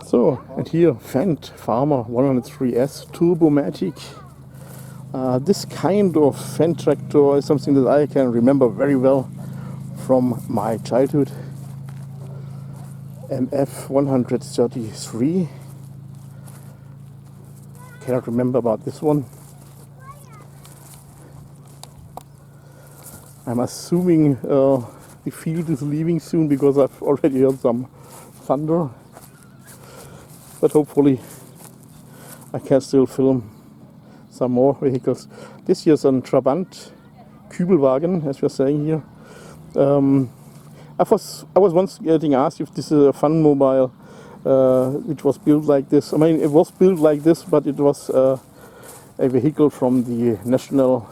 So, and here Fendt Farmer 103S Turbomatic. This kind of Fendt tractor is something that I can remember very well from my childhood. MF 133. Cannot remember about this one. I'm assuming the field is leaving soon because I've already heard some thunder. But hopefully I can still film some more vehicles. This here's a Trabant Kübelwagen, as we're saying here. I was once getting asked if this is a fun mobile which was built like this. I mean, it was built like this, but it was a vehicle from the National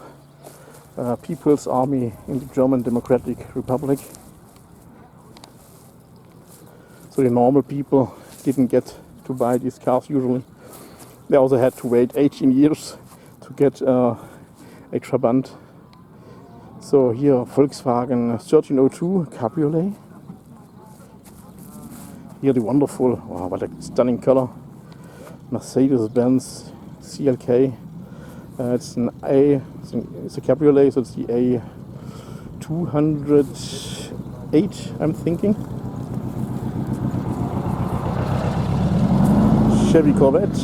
People's Army in the German Democratic Republic. So the normal people didn't get to buy these cars usually. They also had to wait 18 years to get a Trabant. So here Volkswagen 1302 Cabriolet. Here the wonderful, wow, what a stunning color, Mercedes-Benz CLK. It's a cabriolet, so it's the A208, I'm thinking. Chevy Corvette,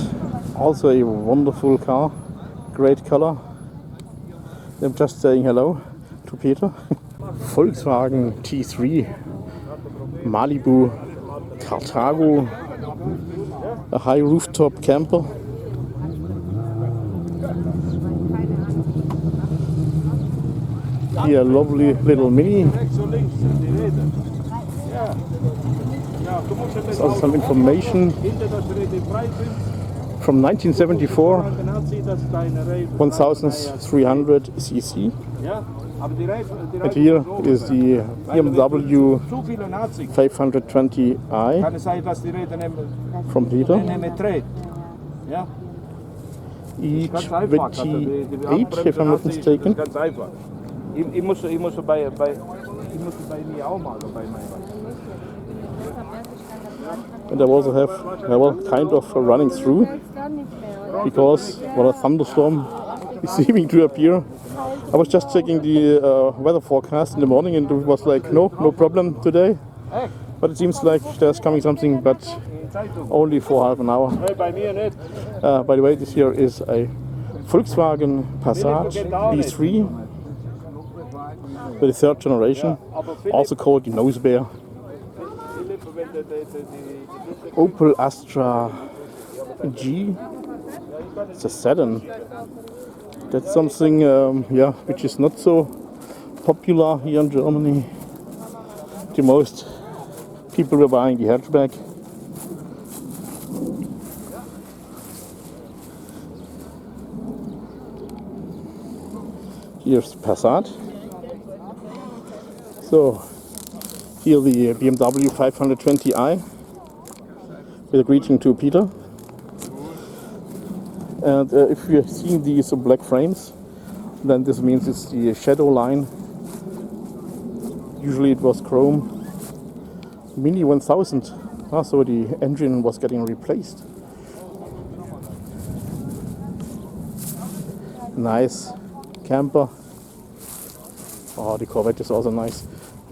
also a wonderful car, great color. I'm just saying hello to Peter. Volkswagen T3 Malibu Cartago, a high rooftop camper. Here, a lovely little Mini. There's also some information from 1974, 1300 cc. And here is the BMW 520i from Peter. E28, if I'm not mistaken. And I also have, well, kind of running through, because what a thunderstorm is seeming to appear. I was just checking the weather forecast in the morning and it was like, no problem today. But it seems like there's coming something, but only for half an hour. By the way, this here is a Volkswagen Passat B3 with the third generation, also called the Nose Bear. Opel Astra G. It's a sedan. That's something, which is not so popular here in Germany. The most people were buying the hatchback. Here's Passat. So here the BMW 520i with a greeting to Peter. And if you're seeing these black frames, then this means it's the shadow line. Usually it was chrome. Mini 1000. So the engine was getting replaced. Nice camper. Oh, the Corvette is also nice.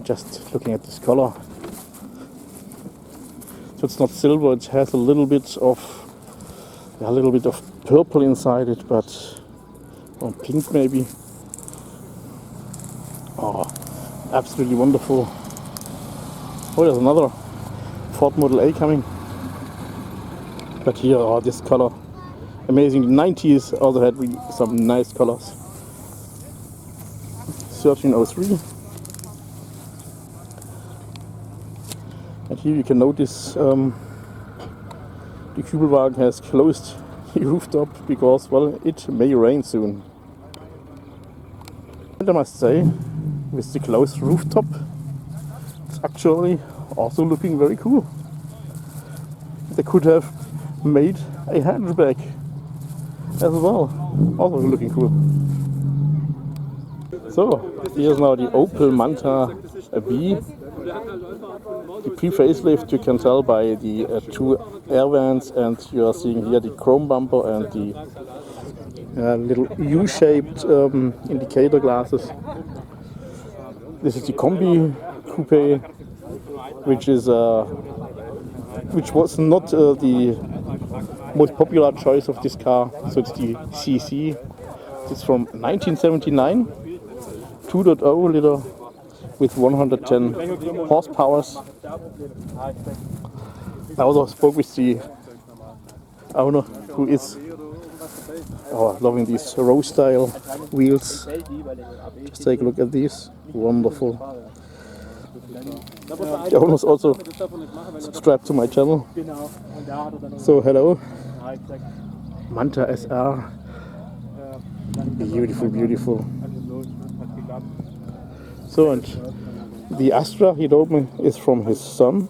Just looking at this color. So it's not silver, it has a little bit of purple inside it, but pink maybe. Oh, absolutely wonderful. Oh, there's another Ford Model A coming. But here, this color, amazing. The 90s also had really some nice colors. 1303. And here you can notice the Kübelwagen has closed the rooftop because, well, it may rain soon. And I must say, with the closed rooftop, it's actually also looking very cool. They could have made a hatchback as well, also looking cool. So, here's now the Opel Manta B the pre-facelift. You can tell by the two air vents, and you are seeing here the chrome bumper and the little U-shaped indicator glasses. This is the Combi Coupe, which was not the most popular choice of this car. So it's the CC. It's from 1979, 2.0 liter with 110 horsepower. I also spoke with the owner, who is loving these row style wheels. Just take a look at these, wonderful. The owner is also subscribed to my channel. So hello, Manta SR, beautiful, beautiful. So, and the Astra, he told me, is from his son.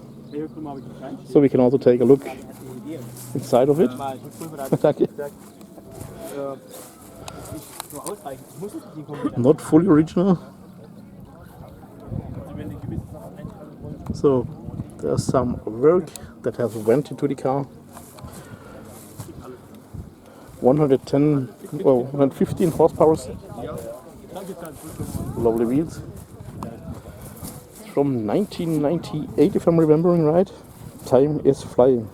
So we can also take a look inside of it. Not fully original. So there's some work that has went into the car. 115 horsepower. Lovely wheels. From 1998, if I'm remembering right. Time is flying.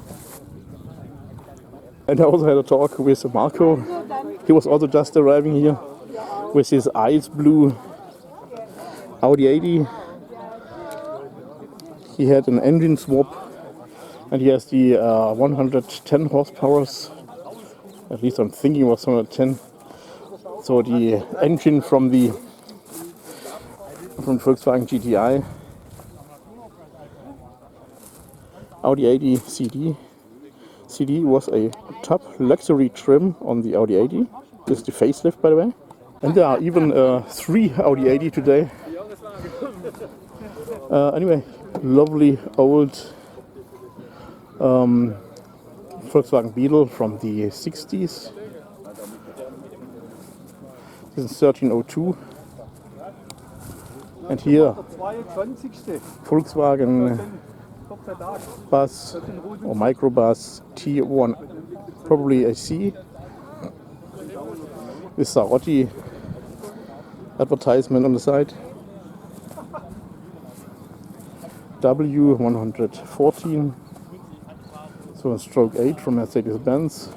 And I also had a talk with Marco. He was also just arriving here with his ice blue Audi 80. He had an engine swap, and he has the 110 horsepower. At least I'm thinking it was 110. So the engine from Volkswagen GTI. Audi 80 CD. CD was a top luxury trim on the Audi 80. This is the facelift, by the way. And there are even 3 Audi 80 today. Anyway, lovely old Volkswagen Beetle from the 60s. This is 1302. And here, Volkswagen bus or microbus T1, probably a C, with Sarotti advertisement on the side. W114, so a stroke 8 from Mercedes-Benz.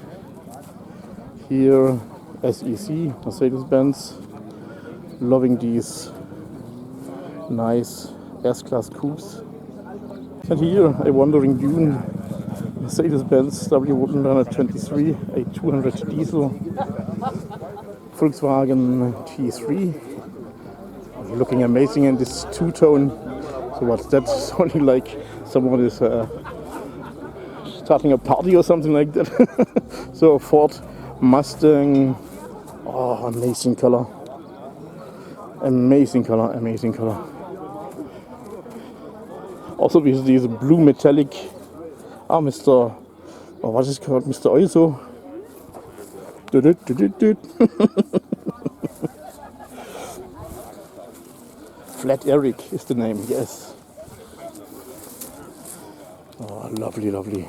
Here SEC, Mercedes-Benz, loving these nice S-Class coupes. And here a wandering dune, Mercedes-Benz W123, a 200 diesel, Volkswagen T3, looking amazing in this two-tone. So what's that? Sounding like someone is starting a party or something like that. So a Ford Mustang, oh, amazing color. Amazing color, amazing color. Also with this blue metallic, Mr. Oh, what is it called? Mr. Oiso. Flat Eric is the name, yes. Oh, lovely, lovely.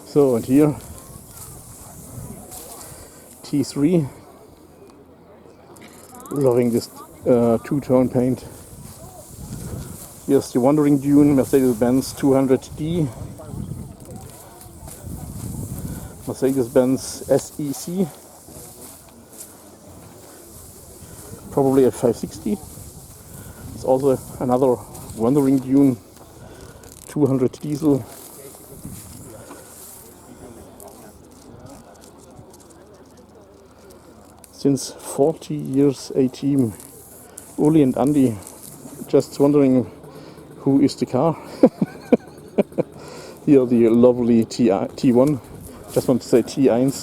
So, and here, T3. Loving this two-tone paint. Here's the Wandering Dune, Mercedes-Benz 200D. Mercedes-Benz SEC. Probably a 560. It's also another Wandering Dune 200 diesel. Since 40 years a team. Uli and Andy, just wondering who is the car. Here the lovely T1, just want to say T1.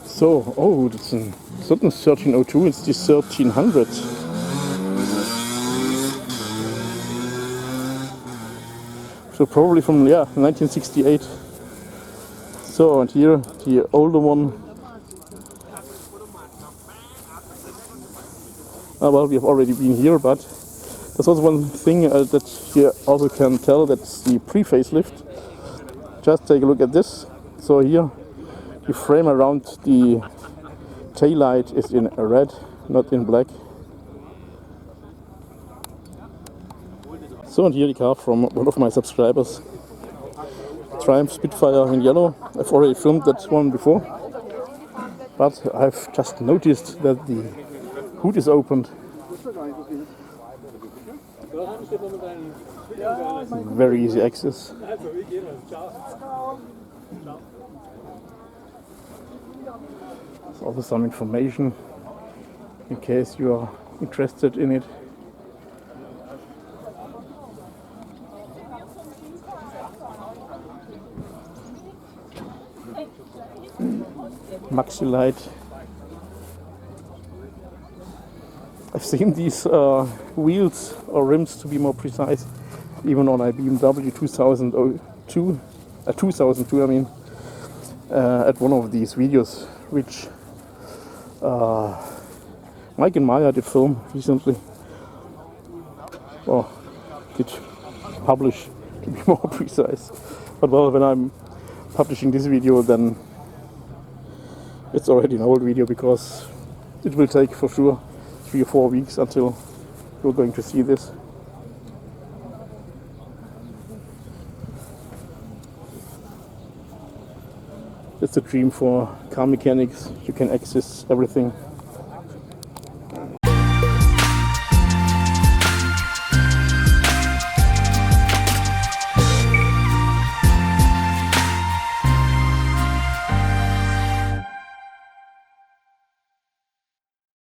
So, oh, it's a certain 1302, it's the 1300. So probably from, 1968. So, and here the older one, Well, we have already been here, but there's also one thing that you also can tell, that's the pre-facelift. Just take a look at this. So here, the frame around the taillight is in red, not in black. So, and here the car from one of my subscribers, Triumph Spitfire in yellow. I've already filmed that one before, but I've just noticed that the hood is opened. Very easy access. There's also some information in case you are interested in it. Maxi light. I've seen these wheels or rims, to be more precise, even on a BMW 2002 I mean, at one of these videos which Mike and Maya did film recently, or did publish, to be more precise. But well, when I'm publishing this video, then it's already an old video, because it will take for sure 3 or 4 weeks until you're going to see this. It's a dream for car mechanics. You can access everything